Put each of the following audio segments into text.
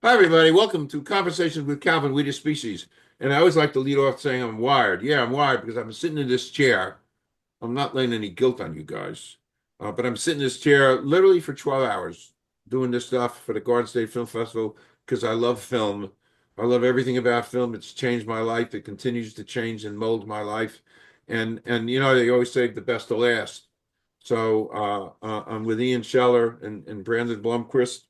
Hi, everybody. Welcome to Conversations with Calvin, We the Species. And I always like to lead off saying I'm wired. Yeah, I'm wired because I'm sitting in this chair. I'm not laying any guilt on you guys, but I'm sitting in this chair literally for 12 hours doing this stuff for the Garden State Film Festival because I love film. I love everything about film. It's changed my life. It continues to change and mold my life. And they always say the best to last. So I'm with Ian Scheller and Brandon Blomquist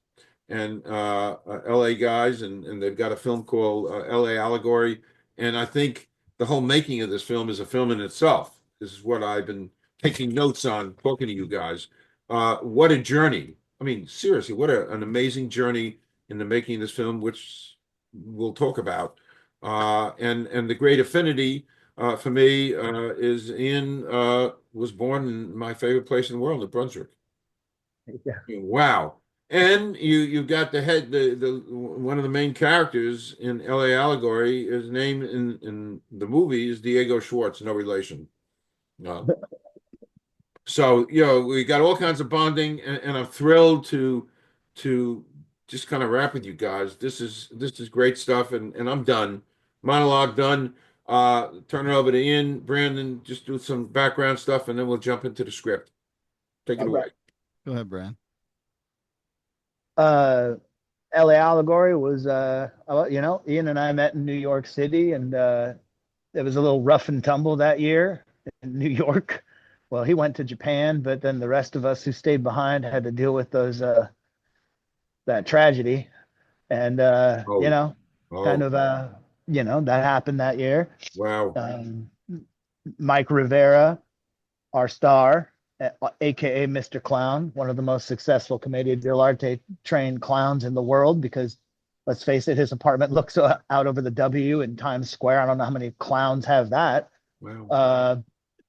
and LA guys, and they've got a film called LA Allegory. And I think the whole making of this film is a film in itself. This is what I've been taking notes on, talking to you guys. What a journey. I mean, seriously, what an amazing journey in the making of this film, which we'll talk about. And the great affinity for me is Ian was born in my favorite place in the world, New Brunswick. Yeah. Wow. And you got the one of the main characters in LA Allegory, his name in the movie is Diego Schwartz, no relation. Uh, so we got all kinds of bonding, and I'm thrilled to just kind of rap with you guys. This is great stuff, and I'm done. Monologue done. Turn it over to Ian, Brandon, just do some background stuff, and then we'll jump into the script. Take it All away. right. Go ahead, Brian. Uh, LA Allegory was, Ian and I met in New York City, and it was a little rough and tumble that year in New York. Well, he went to Japan, but then the rest of us who stayed behind had to deal with that tragedy, and Oh, kind oh, of that happened that year. wow. Um, Mike Rivera, our star, aka Mr. Clown, one of the most successful commedia dell'arte trained clowns in the world. Because let's face it, his apartment looks out over the W in Times Square. I don't know how many clowns have that. Wow. Uh,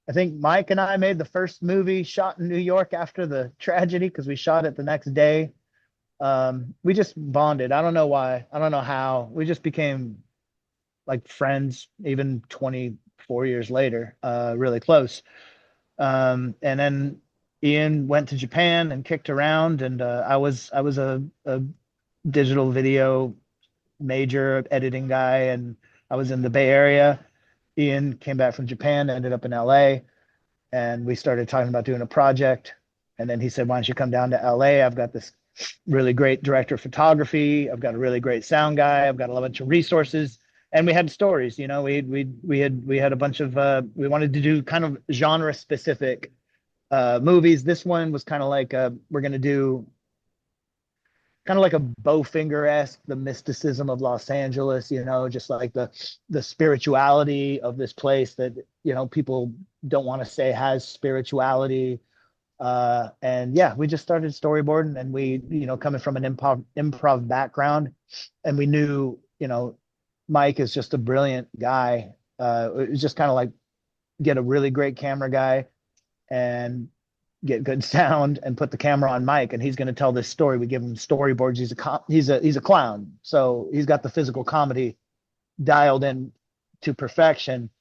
I think Mike and I made the first movie shot in New York after the tragedy because we shot it the next day. We just bonded. I don't know why. I don't know how. We just became like friends, even 24 years later, really close. And then Ian went to Japan and kicked around, and I was a digital video major editing guy, and I was in the Bay Area. Ian came back from Japan, ended up in LA, and we started talking about doing a project. And then he said, "Why don't you come down to LA? I've got this really great director of photography. I've got a really great sound guy. I've got a bunch of resources." And we had stories, we had a bunch of we wanted to do kind of genre specific movies. This one was kind of like we're gonna do kind of like a Bowfinger-esque, the mysticism of Los Angeles, just like the spirituality of this place that people don't want to say has spirituality. And yeah, we just started storyboarding, and we, coming from an improv background, and we knew, Mike is just a brilliant guy. It was just kind of like get a really great camera guy and get good sound and put the camera on Mike, and he's going to tell this story. We give him storyboards. He's a clown, so he's got the physical comedy dialed in to perfection.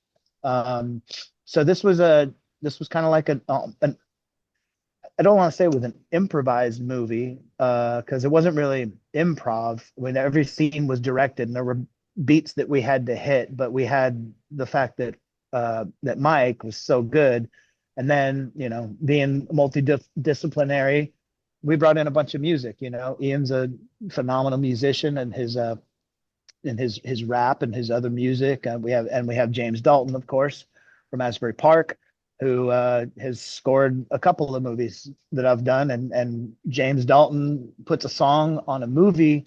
Um, so this was kind of like an I don't want to say it was an improvised movie because it wasn't really improv. I mean, every scene was directed, and there were beats that we had to hit, but we had the fact that Mike was so good, and then being multidisciplinary, we brought in a bunch of music. Ian's a phenomenal musician, and his rap and his other music. We have James Dalton, of course, from Asbury Park, who has scored a couple of movies that I've done. And James Dalton puts a song on a movie,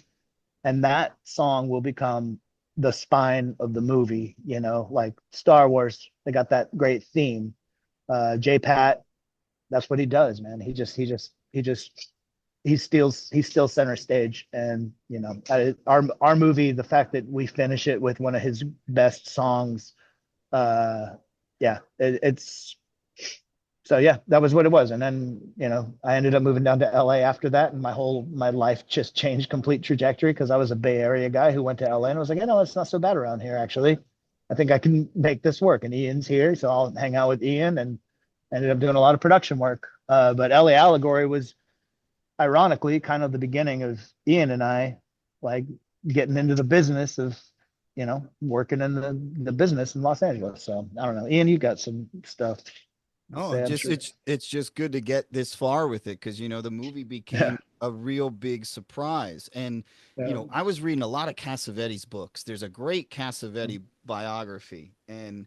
and that song will become the spine of the movie. Like Star Wars, they got that great theme. J Pat, that's what he does, man. He steals center stage. And our movie, the fact that we finish it with one of his best songs, uh yeah, it's so yeah, that was what it was. And then I ended up moving down to LA after that, and my life just changed complete trajectory because I was a Bay Area guy who went to LA, and I was like, it's not so bad around here, actually. I think I can make this work. And Ian's here, so I'll hang out with Ian, and ended up doing a lot of production work. But LA Allegory was ironically kind of the beginning of Ian and I. like getting into the business of, working in the business in Los Angeles. So I don't know. Ian, you got some stuff to Oh, say, I'm just sure. it's just good to get this far with it because the movie Yeah. became a real big surprise. And Yeah. I was reading a lot of Cassavetes books. There's a great Cassavetes biography, and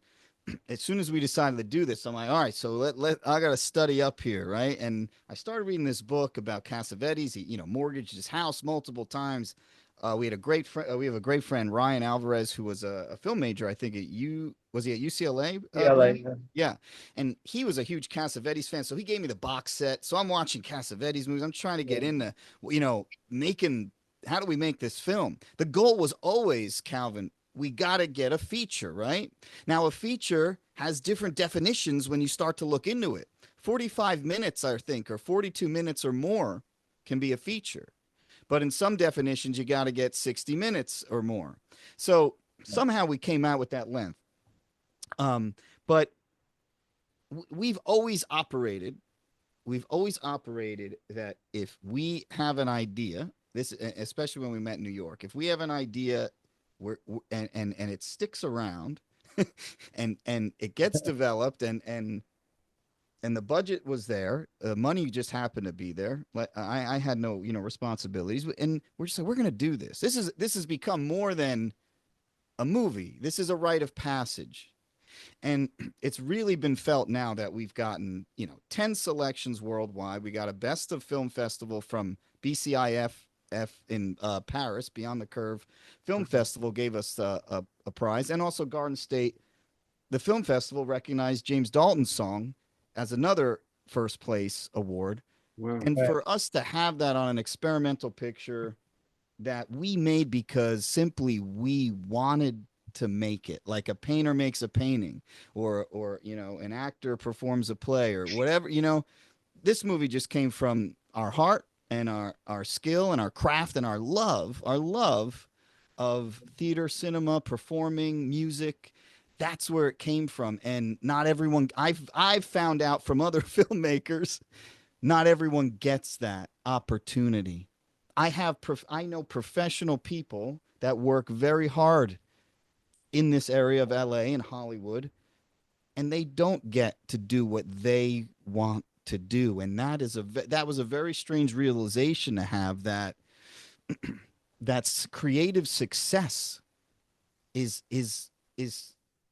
as soon as we decided to do this, I'm like, all right, so let I got to study up here, right? And I started reading this book about Cassavetes. He, mortgaged his house multiple times. We had a great friend. We have a great friend, Ryan Alvarez, who was a film major. I think was he at UCLA? Yeah, Brad? like, Yeah, and he was a huge Cassavetes fan, so he gave me the box set. So I'm watching Cassavetes movies. I'm trying to get yeah. into, making. How do we make this film? The goal was always, Calvin, we got to get a feature, right? Now, a feature has different definitions when you start to look into it. 45 minutes, I think, or 42 minutes or more can be a feature. But in some definitions, you got to get 60 minutes or more. So somehow we came out with that length. But we've always operated that if we have an idea, this especially when we met in New York, if we have an idea and it sticks around and it gets developed and the budget was there, the money just happened to be there. I had no responsibilities, and we're just like, we're going to do this. This has become more than a movie. This is a rite of passage. And it's really been felt now that we've gotten 10 selections worldwide. We got a best of film festival from BCIF in Paris. Beyond the Curve Film Festival gave us a prize, and also Garden State, the film festival, recognized James Dalton's song as another first place award. Wow. And for us to have that on an experimental picture that we made because simply we wanted to make it, like a painter makes a painting, or an actor performs a play, or whatever. This movie just came from our heart and our skill and our craft and our love of theater, cinema, performing, music. That's where it came from. And not everyone, I've found out from other filmmakers, not everyone gets that opportunity. I know professional people that work very hard in this area of LA and Hollywood, and they don't get to do what they want to do. And that was a very strange realization to have, that that's creative success is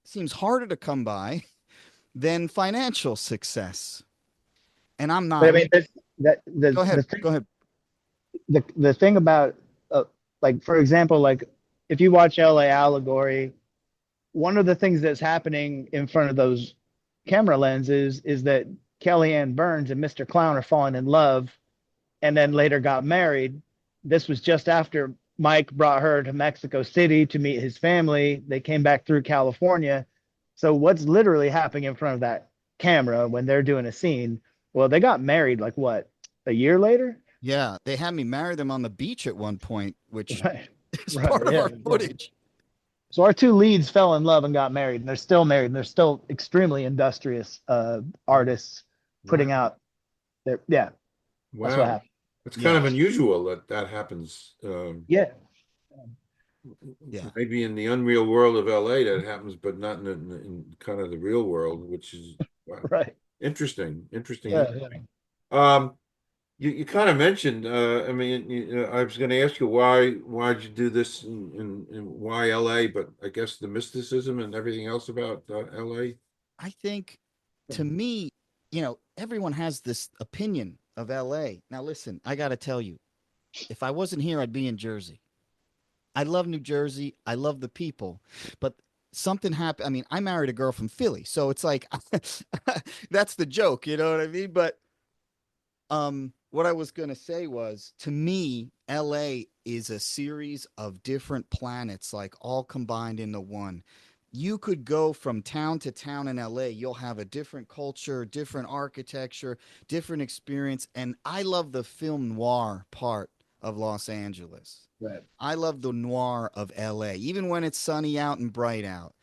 seems harder to come by than financial success. And I'm not. But I mean, Go ahead. Go ahead. the thing about, like, for example, like if you watch LA Allegory, one of the things that's happening in front of those camera lenses is that Kellyanne Burns and Mr. Clown are falling in love and then later got married. This was just after Mike brought her to Mexico City to meet his family. They came back through California. So what's literally happening in front of that camera when they're doing a scene? Well, they got married like what, a year later? Yeah, they had me marry them on the beach at one point, which Right. is Right. part of Yeah. our footage. So our two leads fell in love and got married, and they're still married, and they're still extremely industrious artists putting Wow. out their, yeah, that's what Wow. happened. It's kind of Yeah. unusual that happens. Yeah. Yeah. Maybe in the unreal world of LA that happens, but not in kind of the real world, which is wow. Right. Interesting. Interesting. Yeah. Yeah. Um, you kind of mentioned. I mean, I was going to ask you why'd you do this and why LA, but I guess the mysticism and everything else about LA. I think, to me, everyone has this opinion of LA. Now, listen, I got to tell you, if I wasn't here, I'd be in Jersey. I love New Jersey. I love the people, but something happened. I mean, I married a girl from Philly, so it's like, that's the joke, you know what I mean? But what I was going to say was, to me, LA is a series of different planets, like all combined into one. You could go from town to town in LA. You'll have a different culture, different architecture, different experience. And I love the film noir part of Los Angeles. Right. I love the noir of LA, even when it's sunny out and bright out.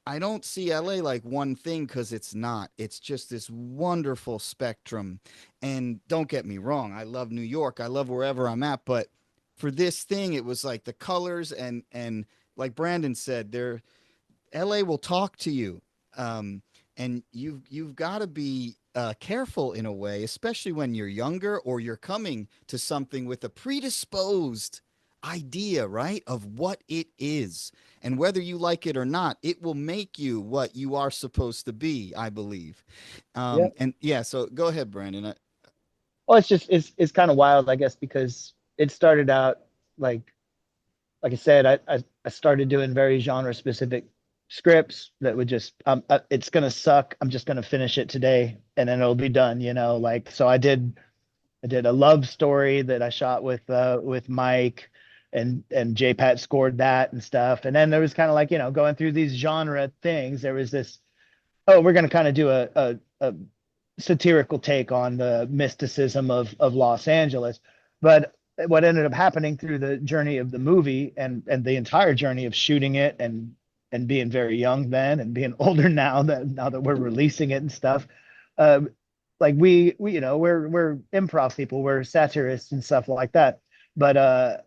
I don't see LA like one thing, because it's not. It's just this wonderful spectrum. And don't get me wrong, I love New York. I love wherever I'm at, but for this thing, it was like the colors and like Brandon said, LA will talk to you. And you've got to be careful in a way, especially when you're younger or you're coming to something with a predisposed idea, right, of what it is. And whether you like it or not, it will make you what you are supposed to be, I believe. Yeah. And yeah, so go ahead, Brandon. Well, it's kind of wild, I guess, because it started out like I said, I started doing very genre specific scripts that would just it's gonna suck. I'm just gonna finish it today and then it'll be done, you know. Like so I did a love story that I shot with Mike and J Pat scored that and stuff. And then there was kind of like, you know, going through these genre things, there was this, oh, we're gonna kind of do a satirical take on the mysticism of Los Angeles. But what ended up happening through the journey of the movie and the entire journey of shooting it and being very young then and being older now that we're releasing it and stuff, like we you know we're improv people, we're satirists and stuff like that. But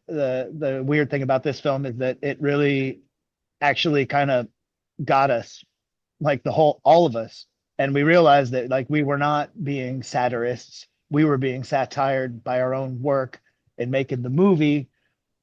the weird thing about this film is that it really actually kind of got us, like the whole all of us, and we realized that like we were not being satirists, we were being satired by our own work in making the movie.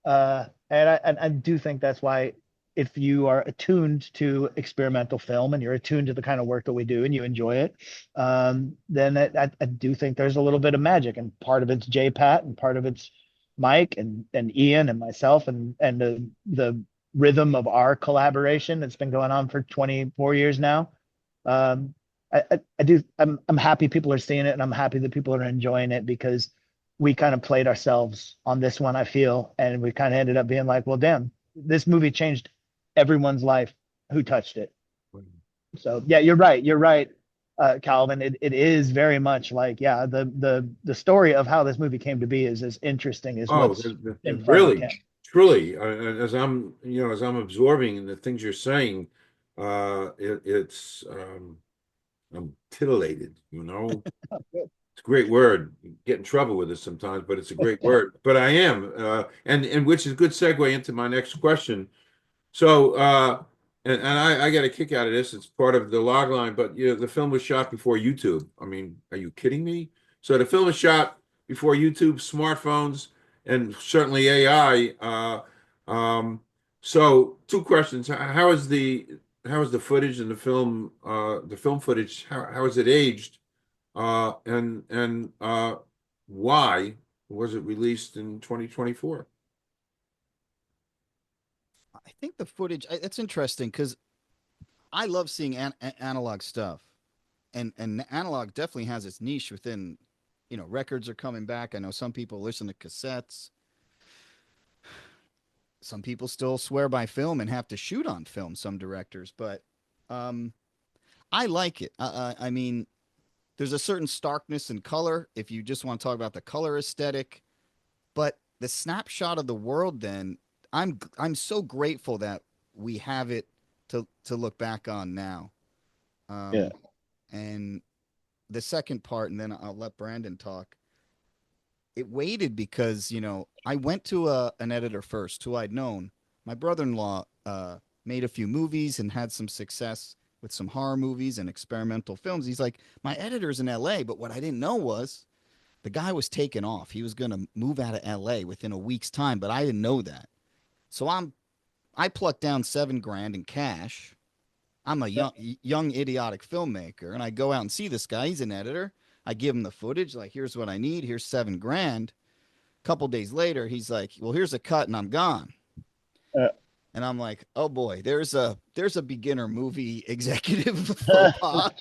And I do think that's why if you are attuned to experimental film and you're attuned to the kind of work that we do and you enjoy it, then I do think there's a little bit of magic, and part of it's J Pat and part of it's Mike and Ian and myself and the rhythm of our collaboration that's been going on for 24 years now. Um, I'm happy people are seeing it, and I'm happy that people are enjoying it, because we kind of played ourselves on this one, I feel, and we kind of ended up being like, well, damn, this movie changed everyone's life who touched it. So yeah, you're right. You're right, Calvin. It is very much like, yeah, the story of how this movie came to be is as interesting as Oh, what's in front of the really, camera. truly, as I'm absorbing the things you're saying, it's I'm titillated, you know. It's a great word. You get in trouble with it sometimes, but it's a great word. But I am, and which is a good segue into my next question. So, and I got a kick out of this. It's part of the log line, but you know, the film was shot before YouTube. I mean, are you kidding me? So the film was shot before YouTube, smartphones, and certainly AI. So two questions. How is the footage in the film footage, how is it aged? And why was it released in 2024? I think the footage, it's interesting because I love seeing analog stuff, and analog definitely has its niche within, you know, records are coming back. I know some people listen to cassettes. Some people still swear by film and have to shoot on film, some directors, but um, I like it. I mean, there's a certain starkness in color if you just want to talk about the color aesthetic, but the snapshot of the world, then I'm so grateful that we have it to look back on now. Yeah. And the second part, and then I'll let Brandon talk. It waited because, you know, I went to an editor first who I'd known. My brother-in-law made a few movies and had some success with some horror movies and experimental films. He's like, my editor's in LA, but what I didn't know was the guy was taken off. He was going to move out of LA within a week's time, but I didn't know that. So I plucked down $7,000 in cash. I'm a young idiotic filmmaker, and I go out and see this guy. He's an editor. I give him the footage, like, here's what I need. Here's $7,000. A couple days later, he's like, well, here's a cut, and I'm gone. And I'm like, oh boy, there's a beginner movie executive faux pas.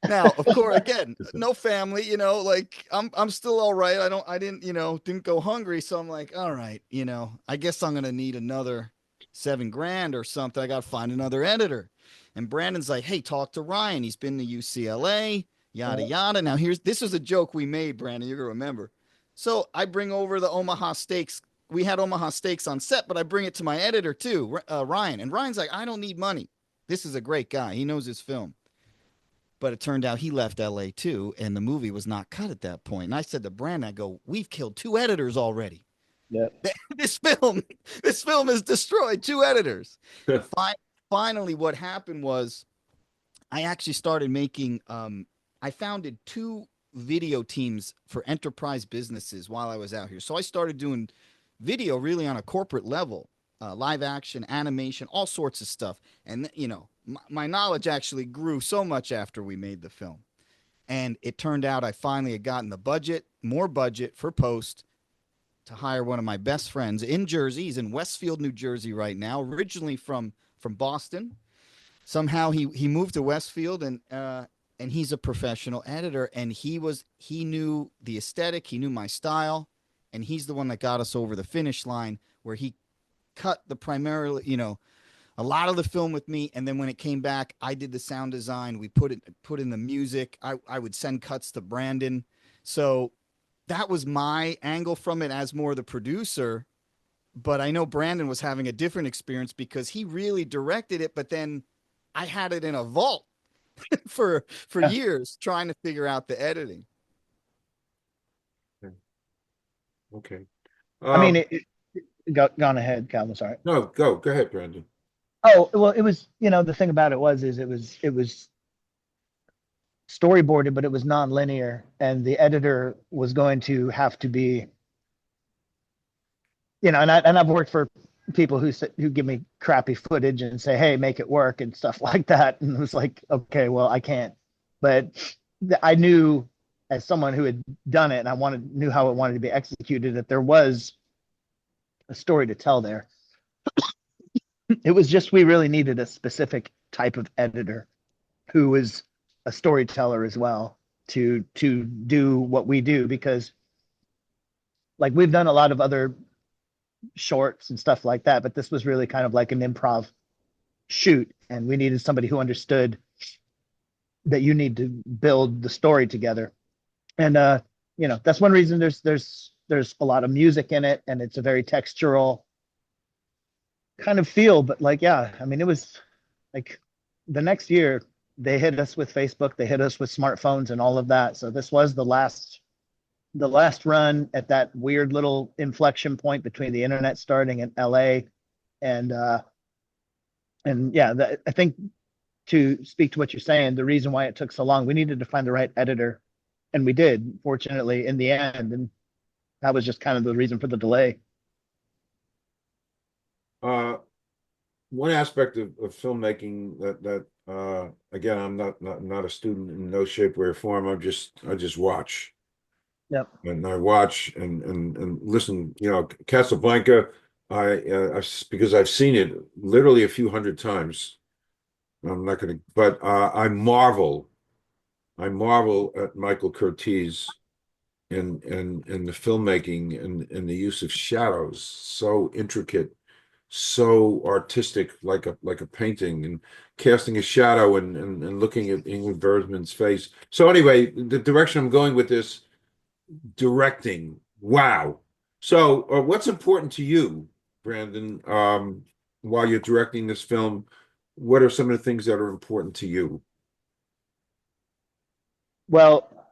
Now, of course, again, no family, you know, like I'm still all right. I didn't go hungry. So I'm like, all right, you know, I guess I'm gonna need another $7,000 or something. I gotta find another editor. And Brandon's like, hey, talk to Ryan. He's been to UCLA, yada yada. Now this was a joke we made, Brandon. You're gonna remember. So I bring over the Omaha steaks. We had Omaha steaks on set, but I bring it to my editor too, Ryan. And Ryan's like, I don't need money. This is a great guy. He knows his film. But it turned out he left LA too, and the movie was not cut at that point. And I said to Brandon, I go, we've killed 2 editors already. Yeah. this film has destroyed 2 editors. Finally, what happened was I actually started making. I founded 2 video teams for enterprise businesses while I was out here. So I started doing video really on a corporate level, live action, animation, all sorts of stuff. And my knowledge actually grew so much after we made the film. And it turned out I finally had gotten the budget, more budget for post, to hire one of my best friends in Jersey. He's in Westfield, New Jersey right now, originally from Boston. Somehow he moved to Westfield, and he's a professional editor, and he knew the aesthetic, he knew my style, and he's the one that got us over the finish line, where he cut the primarily, a lot of the film with me, and then when it came back, I did the sound design. We put in the music. I would send cuts to Brandon. So that was my angle from it as more the producer. But I know Brandon was having a different experience because he really directed it, but then I had it in a vault for years trying to figure out the editing. Okay. I mean, gone ahead, Calvin. Sorry. No, go ahead, Brandon. Oh, well, it was, the thing about it was, it was storyboarded, but it was non-linear, and the editor was going to have to be, and I've worked for people who give me crappy footage and say, hey, make it work and stuff like that. And it was like, okay, well, I can't. But I knew, as someone who had done it, and I knew how it wanted to be executed, that there was a story to tell there. It was just, we really needed a specific type of editor who was a storyteller as well to do what we do, because like we've done a lot of other shorts and stuff like that, but this was really kind of like an improv shoot, and we needed somebody who understood that you need to build the story together. And that's one reason there's a lot of music in it, and it's a very textural kind of feel. But like, yeah, I mean, it was like the next year they hit us with Facebook, they hit us with smartphones and all of that. So this was the last run at that weird little inflection point between the internet starting in LA and yeah, I think, to speak to what you're saying, the reason why it took so long, we needed to find the right editor, and we did, fortunately, in the end. And that was just kind of the reason for the delay. One aspect of filmmaking that again, I'm not a student in no shape, way, or form. I just watch. Yep. And I watch and listen. Casablanca. Because I've seen it literally a few hundred times. I'm not going to, but I marvel at Michael Curtiz and the filmmaking and the use of shadows, so intricate, so artistic, like a painting, and casting a shadow and looking at Ingrid Bergman's face. So anyway, the direction I'm going with this, directing, wow. So what's important to you, Brandon, while you're directing this film? What are some of the things that are important to you? Well,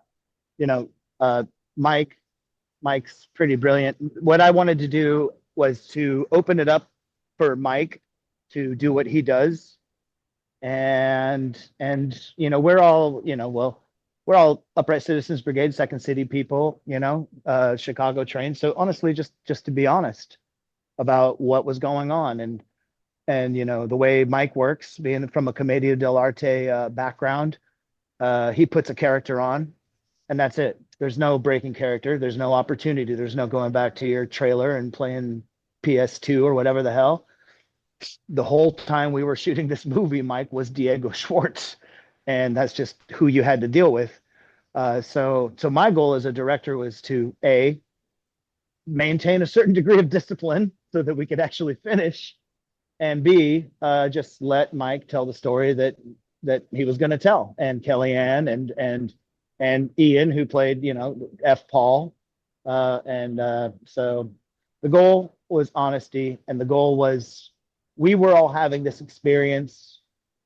Mike's pretty brilliant. What I wanted to do was to open it up for Mike to do what he does. And we're all, we're all Upright Citizens Brigade, Second City people, Chicago trained. So honestly, just to be honest about what was going on, and the way Mike works, being from a Commedia dell'arte background, he puts a character on, and that's it. There's no breaking character. There's no opportunity. There's no going back to your trailer and playing PS2 or whatever the hell. The whole time we were shooting this movie, Mike was Diego Schwartz, and that's just who you had to deal with. So my goal as a director was to maintain a certain degree of discipline so that we could actually finish, and B, just let Mike tell the story that he was going to tell, and Kellyanne and Ian, who played F. Paul, so the goal was honesty, and the goal was, we were all having this experience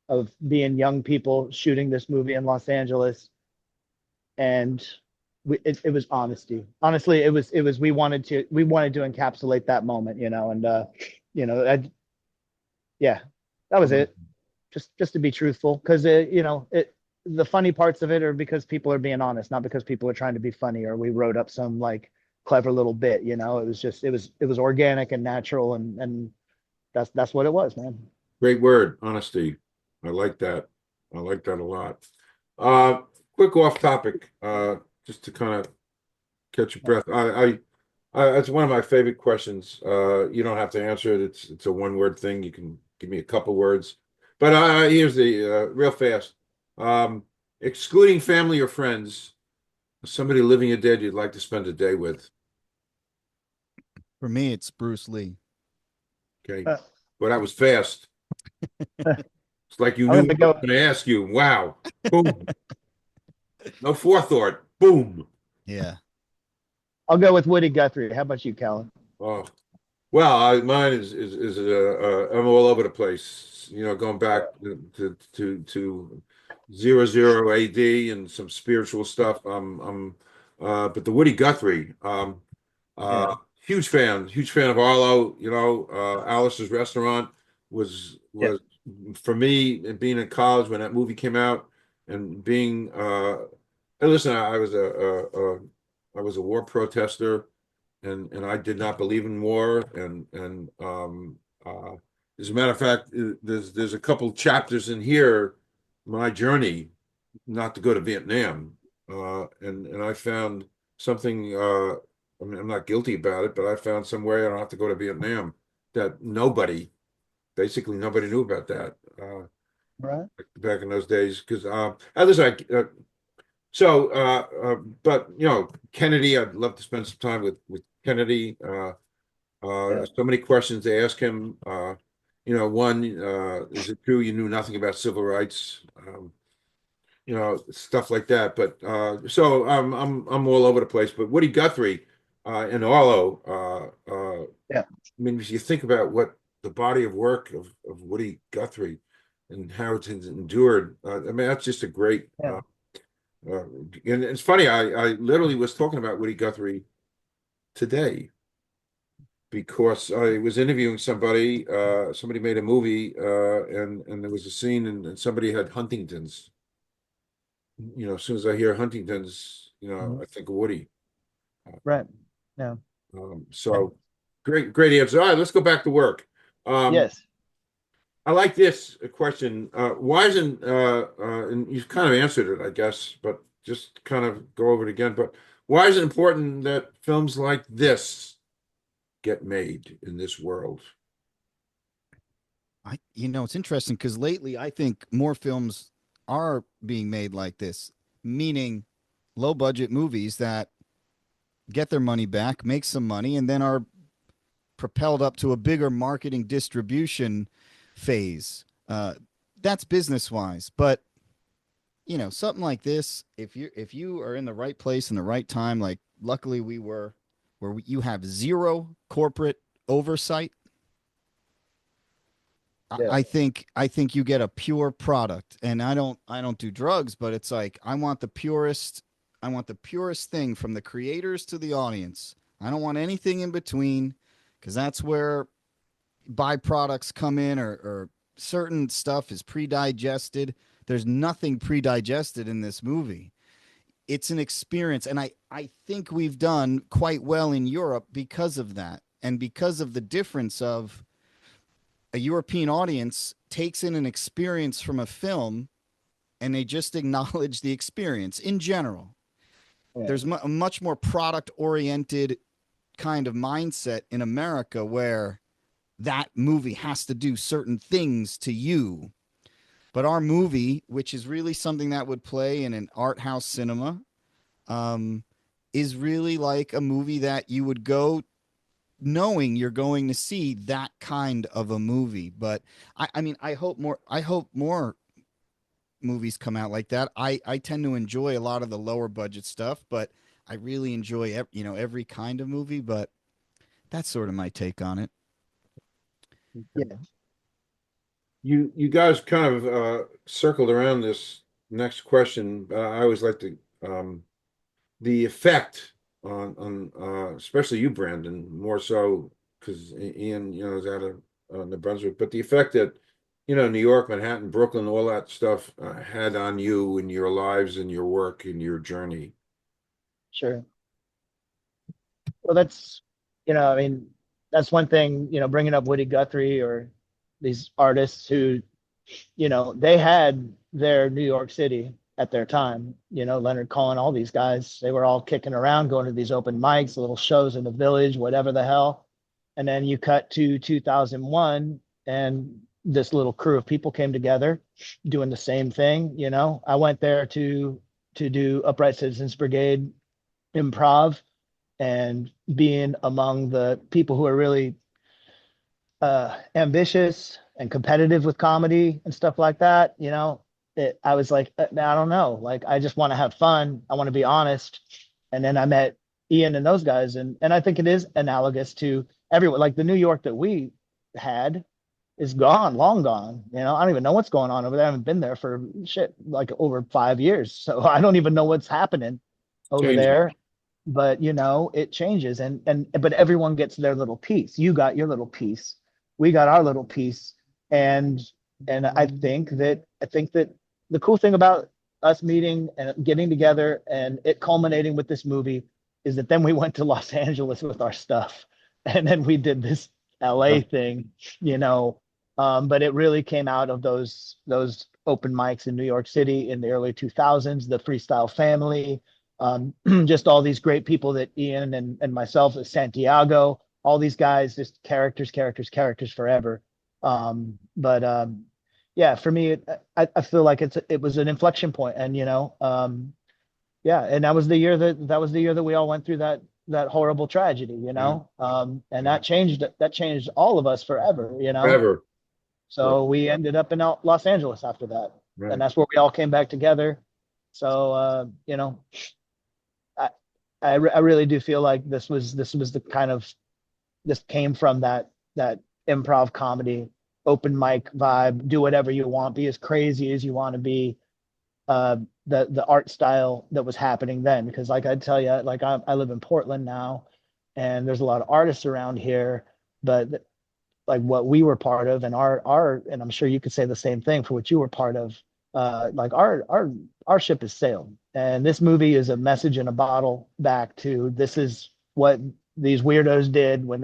of being young people shooting this movie in Los Angeles, and it was honesty. Honestly, it was we wanted to encapsulate that moment, you know, and yeah, that was it. Just to be truthful, because the funny parts of it are because people are being honest, not because people are trying to be funny or we wrote up some like clever little bit. You know, it was just it was organic and natural, and that's what it was, man. Great word, honesty. I like that. I like that a lot. Uh, quick off topic, just to kind of catch your breath. It's one of my favorite questions. You don't have to answer it. It's a one word thing. You can give me a couple words, but here's the real fast. Excluding family or friends, somebody living or dead you'd like to spend a day with. For me, it's Bruce Lee. Okay, well that was fast. It's like you I'm knew gonna what I go. was going to ask you. Wow, boom, no forethought. Boom. Yeah. I'll go with Woody Guthrie. How about you, Callan? Oh, well, mine is I'm all over the place. You know, going back to 00 AD and some spiritual stuff. But the Woody Guthrie, Yeah, huge fan of Arlo. You know, Alice's Restaurant yeah, was for me, and being in college when that movie came out, and being and listen, I was a war protester, and I did not believe in war. As a matter of fact, there's a couple chapters in here, my journey not to go to Vietnam, and I found something. I mean, I'm not guilty about it, but I found some way I don't have to go to Vietnam. That basically nobody knew about that right. back in those days. Because others, so, but you know, Kennedy, I'd love to spend some time with Kennedy. Yeah, So many questions to ask him. You know, one, is it true you knew nothing about civil rights? You know, stuff like that. But so I'm all over the place. But Woody Guthrie and Arlo, yeah, I mean, if you think about what the body of work of Woody Guthrie and how it's endured, I mean, that's just a great. yeah, And it's funny, I literally was talking about Woody Guthrie today because I was interviewing somebody. Somebody made a movie, and there was a scene, and somebody had Huntington's. You know, as soon as I hear Huntington's, you know, mhm, I think of Woody. right. Yeah, yeah, So great answer. All right, let's go back to work. Um, yes. I like this question. Why isn't and you've kind of answered it, I guess, but just kind of go over it again. But why is it important that films like this get made in this world? It's interesting because lately I think more films are being made like this, meaning low budget movies that get their money back, make some money, and then are propelled up to a bigger marketing distribution phase. That's business wise, but something like this, if you are in the right place in the right time, like luckily we were, where you have zero corporate oversight. Yeah, I think you get a pure product, and I don't do drugs, but it's like I want the purest thing from the creators to the audience. I don't want anything in between, because that's where byproducts come in, or certain stuff is pre-digested. There's nothing pre-digested in this movie. It's an experience, and I think we've done quite well in Europe because of that, and because of the difference of a European audience takes in an experience from a film and they just acknowledge the experience in general. yeah, There's a much more product oriented kind of mindset in America where that movie has to do certain things to you. But our movie, which is really something that would play in an art house cinema, um, is really like a movie that you would go knowing you're going to see that kind of a movie. But I mean, I hope more movies come out like that. I tend to enjoy a lot of the lower budget stuff, but I really enjoy every kind of movie. But that's sort of my take on it. yeah, You guys kind of circled around this next question. I always like to the effect on especially you, Brandon, more so because Ian, is out of New Brunswick, but the effect that New York, Manhattan, Brooklyn, all that stuff had on you and your lives and your work and your journey. Sure. Well, that's, I mean, that's one thing, bringing up Woody Guthrie or these artists who, they had their New York City at their time, Leonard Cohen, all these guys, they were all kicking around, going to these open mics, little shows in the village, whatever the hell. And then you cut to 2001 and this little crew of people came together doing the same thing. I went there to do Upright Citizens Brigade improv, and being among the people who are really ambitious and competitive with comedy and stuff like that, I was like, I don't know, like I just want to have fun. I want to be honest. And then I met Ian and those guys, and I think it is analogous to everyone. Like the New York that we had is gone, long gone. I don't even know what's going on over there. I haven't been there for shit like over 5 years, so I don't even know what's happening over Changing. there. But it changes, and but everyone gets their little piece. You got your little piece, we got our little piece, and I think that the cool thing about us meeting and getting together and it culminating with this movie is that then we went to Los Angeles with our stuff, and then we did this LA thing, but it really came out of those open mics in New York City in the early 2000s, the Freestyle Family, just all these great people that Ian and myself, Santiago, all these guys, just characters forever. But yeah, for me, I feel like it was an inflection point, and yeah, and that was the year that we all went through that horrible tragedy, and that changed all of us forever. Ever. So we ended up in Los Angeles after that, Right. and that's where we all came back together. So I really do feel like this came from that improv comedy, open mic vibe, do whatever you want, be as crazy as you want to be. The art style that was happening then, because like I tell you, like I live in Portland now, and there's a lot of artists around here, but like what we were part of, and our and I'm sure you could say the same thing for what you were part of. Like our ship has sailed, and this movie is a message in a bottle back to, this is what these weirdos did when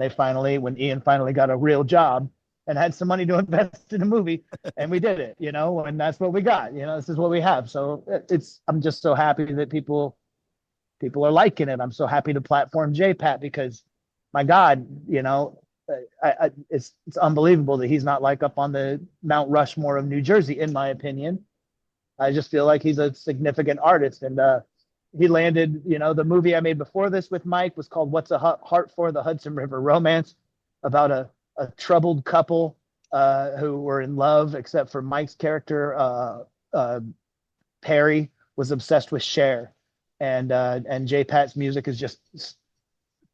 Ian finally got a real job and had some money to invest in a movie, and we did it, and that's what we got. This is what we have. So I'm just so happy that people are liking it. I'm so happy to platform JPat, because my God, it's unbelievable that he's not like up on the Mount Rushmore of New Jersey, in my opinion. I just feel like he's a significant artist, and he landed. The movie I made before this with Mike was called "What's a Heart For?" The Hudson River Romance, about a troubled couple who were in love, except for Mike's character, Perry, was obsessed with Cher, and JPat's music is just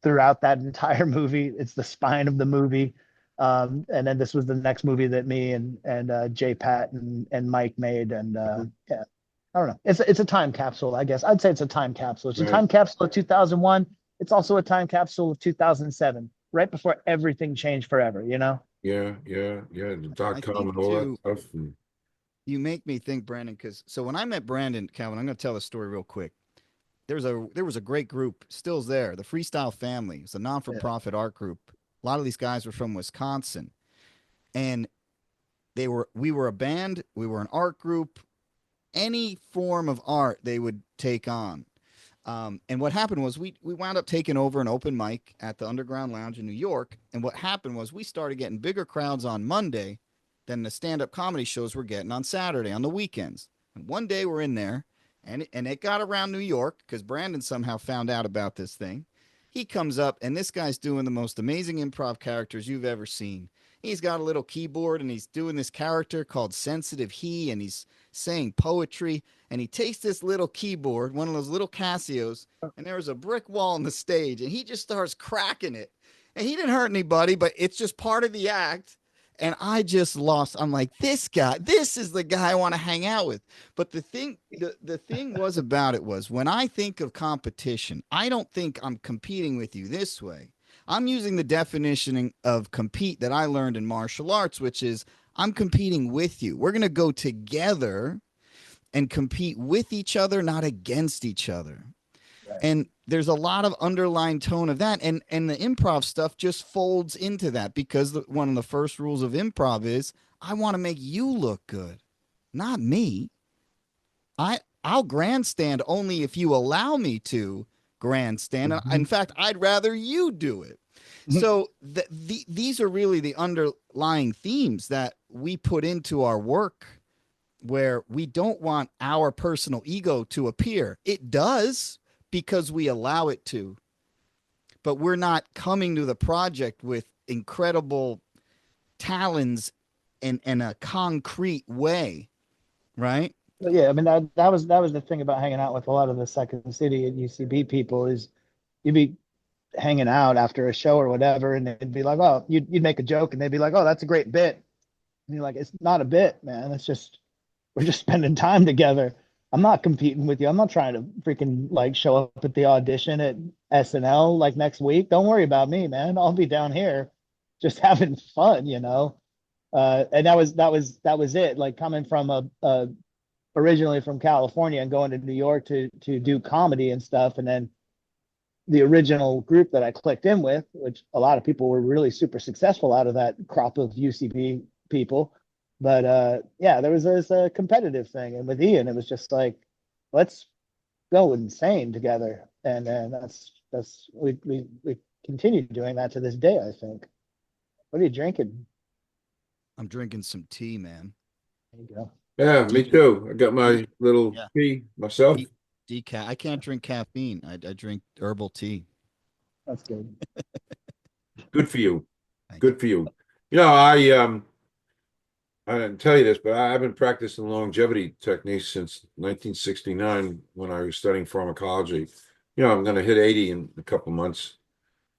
throughout that entire movie. It's the spine of the movie. And then this was the next movie that me and JPat and Mike made. And yeah, I don't know. It's a time capsule, I guess. I'd say it's a time capsule. It's a time capsule of 2001. It's also a time capsule of 2007, right before everything changed forever, Yeah. The .com and all that stuff. You make me think, Brandon, because so when I met Brandon, Calvin, I'm going to tell the story real quick. There was a great group, still's there, the Freestyle Family. It's a non-for-profit art group. A lot of these guys were from Wisconsin, and we were a band, we were an art group, any form of art they would take on. And what happened was we wound up taking over an open mic at the Underground Lounge in New York. And what happened was we started getting bigger crowds on Monday than the stand-up comedy shows we're getting on Saturday, on the weekends. And one day we're in there, and it got around New York because Brandon somehow found out about this thing. He comes up, and this guy's doing the most amazing improv characters you've ever seen. He's got a little keyboard, and he's doing this character called Sensitive He, and he's saying poetry, and he takes this little keyboard, one of those little Casios, and there was a brick wall on the stage, and he just starts cracking it. And he didn't hurt anybody, but it's just part of the act. And I just lost. I'm like, this guy, this is the guy I want to hang out with. But the thing was about it was when I think of competition, I don't think I'm competing with you this way. I'm using the definition of compete that I learned in martial arts, which is I'm competing with you. We're going to go together and compete with each other, not against each other. Right. And there's a lot of underlying tone of that. And the improv stuff just folds into that because one of the first rules of improv is I want to make you look good, not me. I'll grandstand only if you allow me to grandstand. Mhm. In fact, I'd rather you do it. So these are really the underlying themes that we put into our work, where we don't want our personal ego to appear. It does because we allow it to, but we're not coming to the project with incredible talons in a concrete way, right? But yeah, I mean that was the thing about hanging out with a lot of the Second City and UCB people is you'd be hanging out after a show or whatever, and they'd be like, "Oh," you'd make a joke, and they'd be like, "Oh, that's a great bit," and you're like, "It's not a bit, man. It's just we're just spending time together. I'm not competing with you. I'm not trying to freaking like show up at the audition at SNL like next week. Don't worry about me, man. I'll be down here just having fun, you know." And that was it. Like coming from a originally from California and going to New York to do comedy and stuff, and then the original group that I clicked in with, which a lot of people were really super successful out of that crop of UCB people. But yeah, there was this competitive thing, and with Ian, it was just like, let's go insane together, and that's we continue doing that to this day. I think. What are you drinking? I'm drinking some tea, man. There you go. Yeah, me too. I got my little Yeah. tea myself. Decaf. I can't drink caffeine. I drink herbal tea. That's good. Good for you. Thank Good for you. I didn't tell you this, but I've been practicing longevity techniques since 1969 when I was studying pharmacology. I'm going to hit 80 in a couple months,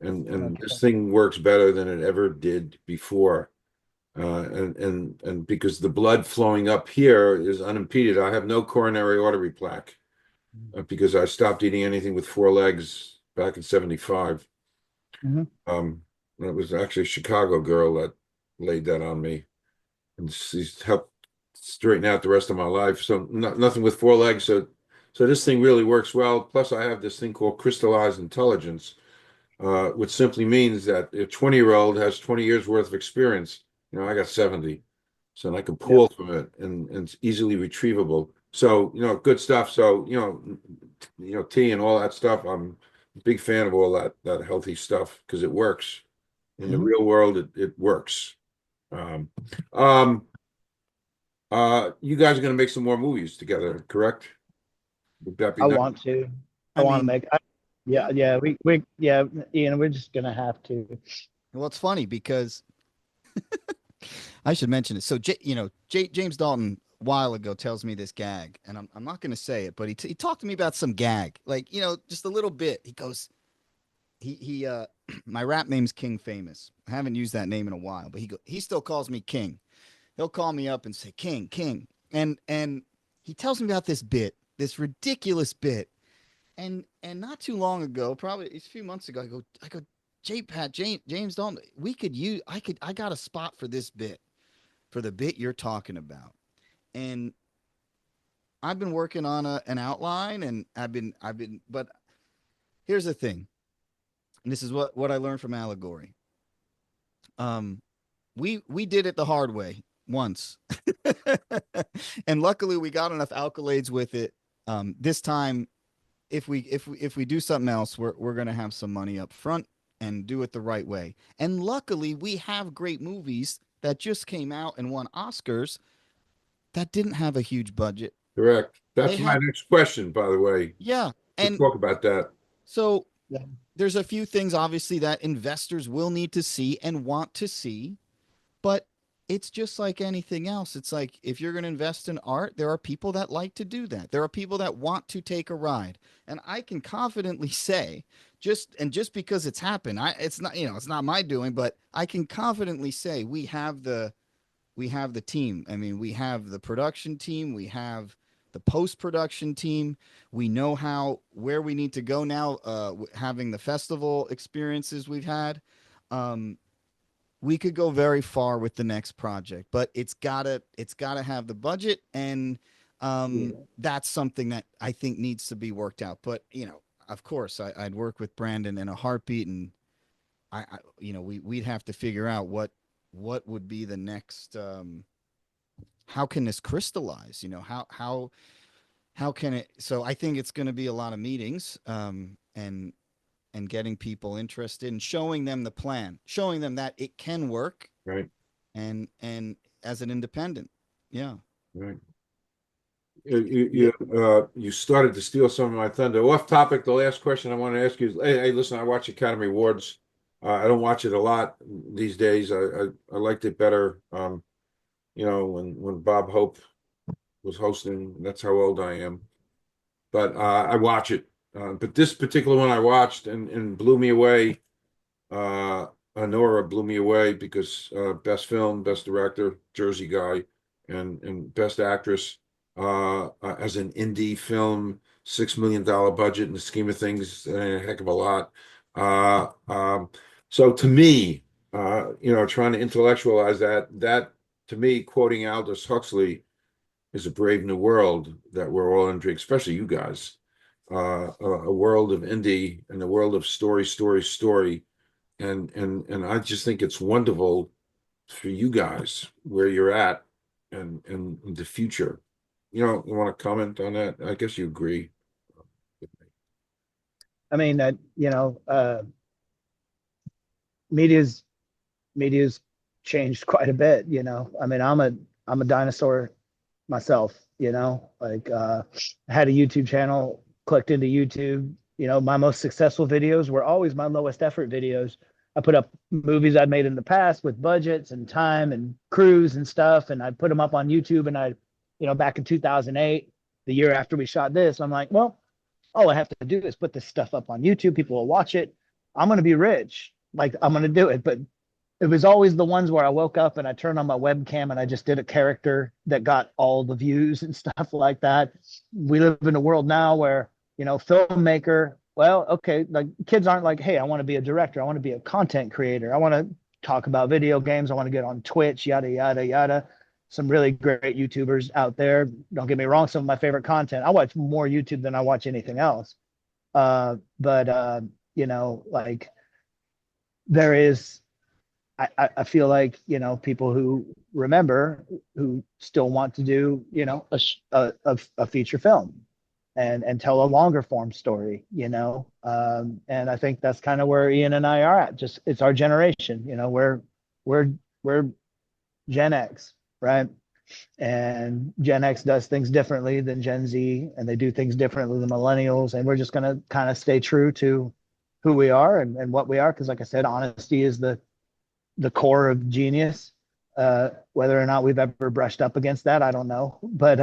and Okay. this thing works better than it ever did before. And because the blood flowing up here is unimpeded, I have no coronary artery plaque because I stopped eating anything with four legs back in 75. Mhm. It was actually a Chicago girl that laid that on me, and she's helped straighten out the rest of my life. So nothing with four legs. So this thing really works well. Plus, I have this thing called crystallized intelligence, which simply means that a 20-year-old has 20 years worth of experience. I got 70, so I can pull from it, and it's easily retrievable. So, good stuff. So, tea and all that stuff. I'm a big fan of all that healthy stuff because it works. In the real world, it works. Um, um, you guys are going to make some more movies together, correct? Would that be I nice? want to. I I want to mean, make. Yeah. Yeah, Ian. We're just gonna have to. well, it's funny because I should mention it. So, James Dalton a while ago tells me this gag, and I'm not going to say it, but he talked to me about some gag, like, just a little bit. He goes, my rap name's King Famous. I haven't used that name in a while, but he still calls me King. He'll call me up and say, King, King. And he tells me about this bit, this ridiculous bit. And not too long ago, probably a few months ago, I go, James Dalton, I got a spot for this bit, for the bit you're talking about. And I've been working on an outline, and but here's the thing. And this is what I learned from Allegory. We did it the hard way once. And luckily we got enough accolades with it. This time, if we do something else, we're gonna have some money up front and do it the right way. And luckily we have great movies that just came out and won Oscars that didn't have a huge budget. Correct. That's They my had, next question, by the way. yeah. We'll And talk about that. so Yeah. there's a few things obviously that investors will need to see and want to see, but it's just like anything else. It's like if you're going to invest in art, there are people that like to do that. There are people that want to take a ride. And I can confidently say, just because it's happened, it's not, it's not my doing, but I can confidently say we have the team. I mean, we have the production team, we have the post-production team. We know where we need to go now, having the festival experiences we've had. We could go very far with the next project, but it's gotta have the budget, and that's something that I think needs to be worked out. But of course, I'd work with Brandon in a heartbeat, and we'd have to figure out what would be the next. How can this crystallize? How can it? So I think it's going to be a lot of meetings, and getting people interested and showing them the plan, showing them that it can work, Right. and as an independent. Yeah. Right. You started to steal some of my thunder. Off topic, the last question I want to ask you is, hey, listen, I watch Academy Awards. I don't watch it a lot these days. I liked it better, when Bob Hope was hosting. That's how old I am. But I watch it. But this particular one I watched and blew me away. Honora blew me away because best film, best director, Jersey guy, and best actress as an indie film, $6 million budget in the scheme of things, a heck of a lot. So to me, trying to intellectualize that to me, quoting Aldous Huxley, is a brave new world that we're all entering, especially you guys. A world of indie and a world of story, story, story. And I just think it's wonderful for you guys where you're at and the future. You want to comment on that? I guess you agree with me. I mean, media's media's changed quite a bit. I mean, I'm a dinosaur myself. Like I had a YouTube channel, clicked into YouTube. My most successful videos were always my lowest effort videos. I put up movies I'd made in the past with budgets and time and crews and stuff, and I put them up on YouTube. And back in 2008, the year after we shot this, I'm like, well, all I have to do is put this stuff up on YouTube. People will watch it. I'm going to be rich. Like, I'm going to do it. But it was always the ones where I woke up and I turned on my webcam and I just did a character that got all the views and stuff like that. We live in a world now where, filmmaker, well, okay, like kids aren't like, hey, I want to be a director. I want to be a content creator. I want to talk about video games. I want to get on Twitch, yada, yada, yada. Some really great YouTubers out there. Don't get me wrong. Some of my favorite content. I watch more YouTube than I watch anything else. But like there is, I feel like, people who remember, who still want to do, a feature film and tell a longer form story, and I think that's kind of where Ian and I are at. Just, it's our generation, we're Gen X, right? And Gen X does things differently than Gen Z, and they do things differently than millennials. And we're just going to kind of stay true to who we are and what we are. Cause like I said, honesty is the core of genius. Whether or not we've ever brushed up against that, I don't know. But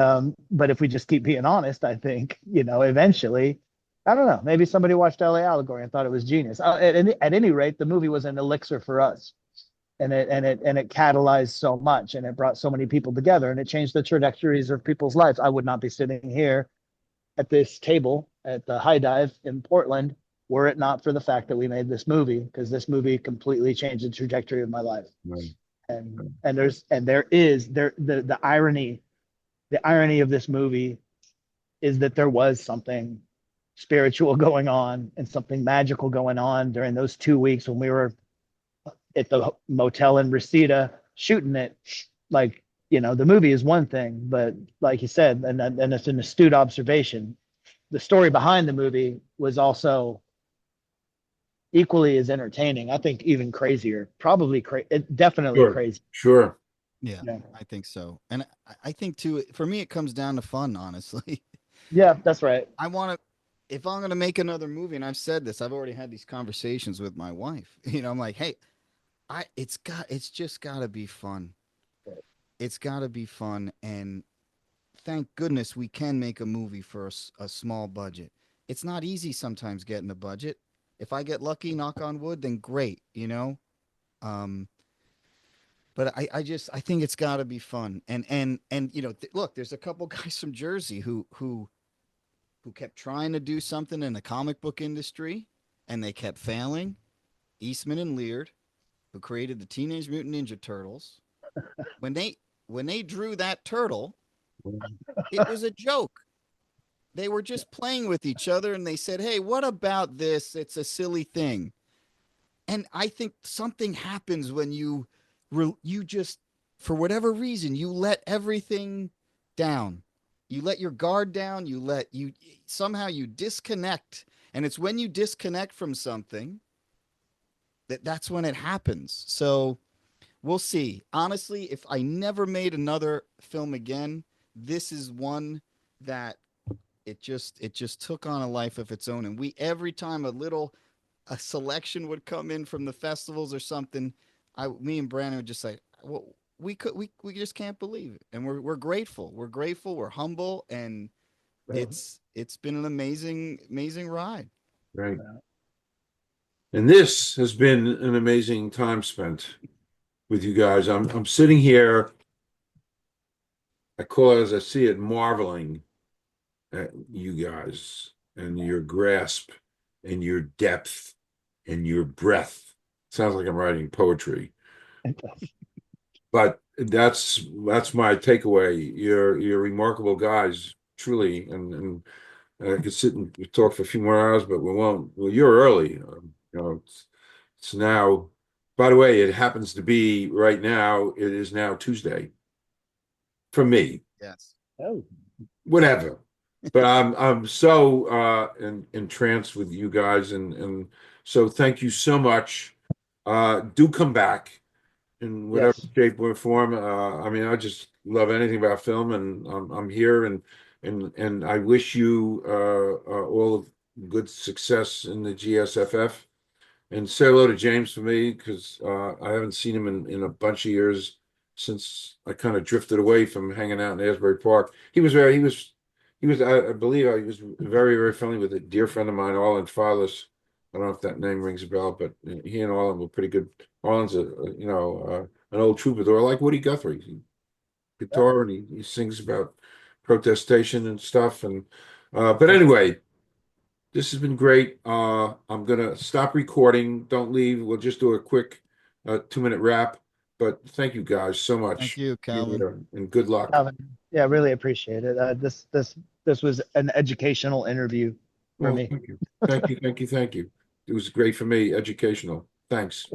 if we just keep being honest, I think, eventually, I don't know, maybe somebody watched LA Allegory and thought it was genius. At any rate, the movie was an elixir for us. And it catalyzed so much, and it brought so many people together, and it changed the trajectories of people's lives. I would not be sitting here at this table at the High Dive in Portland were it not for the fact that we made this movie, because this movie completely changed the trajectory of my life. Right. There is the irony of this movie is that there was something spiritual going on and something magical going on during those 2 weeks when we were at the motel in Reseda shooting it. Like, the movie is one thing, but like you said, and it's an astute observation, the story behind the movie was also equally as entertaining. I think even crazier, probably definitely Sure. crazy. Sure. Yeah, Yeah. I think so. And I think too, for me, it comes down to fun, honestly. Yeah, that's right. If I'm going to make another movie, and I've said this, I've already had these conversations with my wife, I'm like, hey, it's just got to be fun. it's got to be fun. And thank goodness we can make a movie for a small budget. It's not easy sometimes getting a budget. If I get lucky, knock on wood, then great, you know? Um, but I think it's got to be fun. And you know, look, there's a couple guys from Jersey who kept trying to do something in the comic book industry and they kept failing. Eastman and Leard, who created the Teenage Mutant Ninja Turtles, when they drew that turtle, it was a joke. They were just playing with each other and they said, "Hey, what about this? It's a silly thing." And I think something happens when you just, for whatever reason, you let everything down. You let your guard down, you somehow you disconnect. And it's when you disconnect from something that's when it happens. So we'll see. Honestly, if I never made another film again, this is one that it just took on a life of its own. And we, every time a selection would come in from the festivals or something, me and Brandon would just say, well, we just can't believe it. And we're grateful. We're grateful. We're humble. And it's been an amazing ride. Right. And this has been an amazing time spent with you guys. I'm sitting here, I call it as I see it, marveling at you guys and your grasp and your depth and your breadth. Sounds like I'm writing poetry, but that's my takeaway. You're remarkable guys, truly, and I could sit and talk for a few more hours, but we won't. Well, you're early. You know, it's now. By the way, it happens to be right now. It is now Tuesday for me. Yes. Oh, Whatever. But I'm so entranced with you guys, and so thank you so much. Do come back in whatever yes. shape or form. I mean, I just love anything about film, and I'm here, and I wish you all of good success in the GSFF. And say hello to James for me because I haven't seen him in a bunch of years since I kind of drifted away from hanging out in Asbury Park. I believe he was very friendly with a dear friend of mine, Arlen Fatherless. I don't know if that name rings a bell, but he and Arlen were pretty good. Arlen's an old troubadour like Woody Guthrie. Guitar and he sings about protestation and stuff. And but anyway, this has been great. I'm gonna stop recording. Don't leave. We'll just do a quick 2-minute wrap. But thank you guys so much. Thank you, Calvin. And good luck. Calvin, yeah, really appreciate it. This was an educational interview for Well, me. thank you. Thank you. It was great for me, educational. Thanks.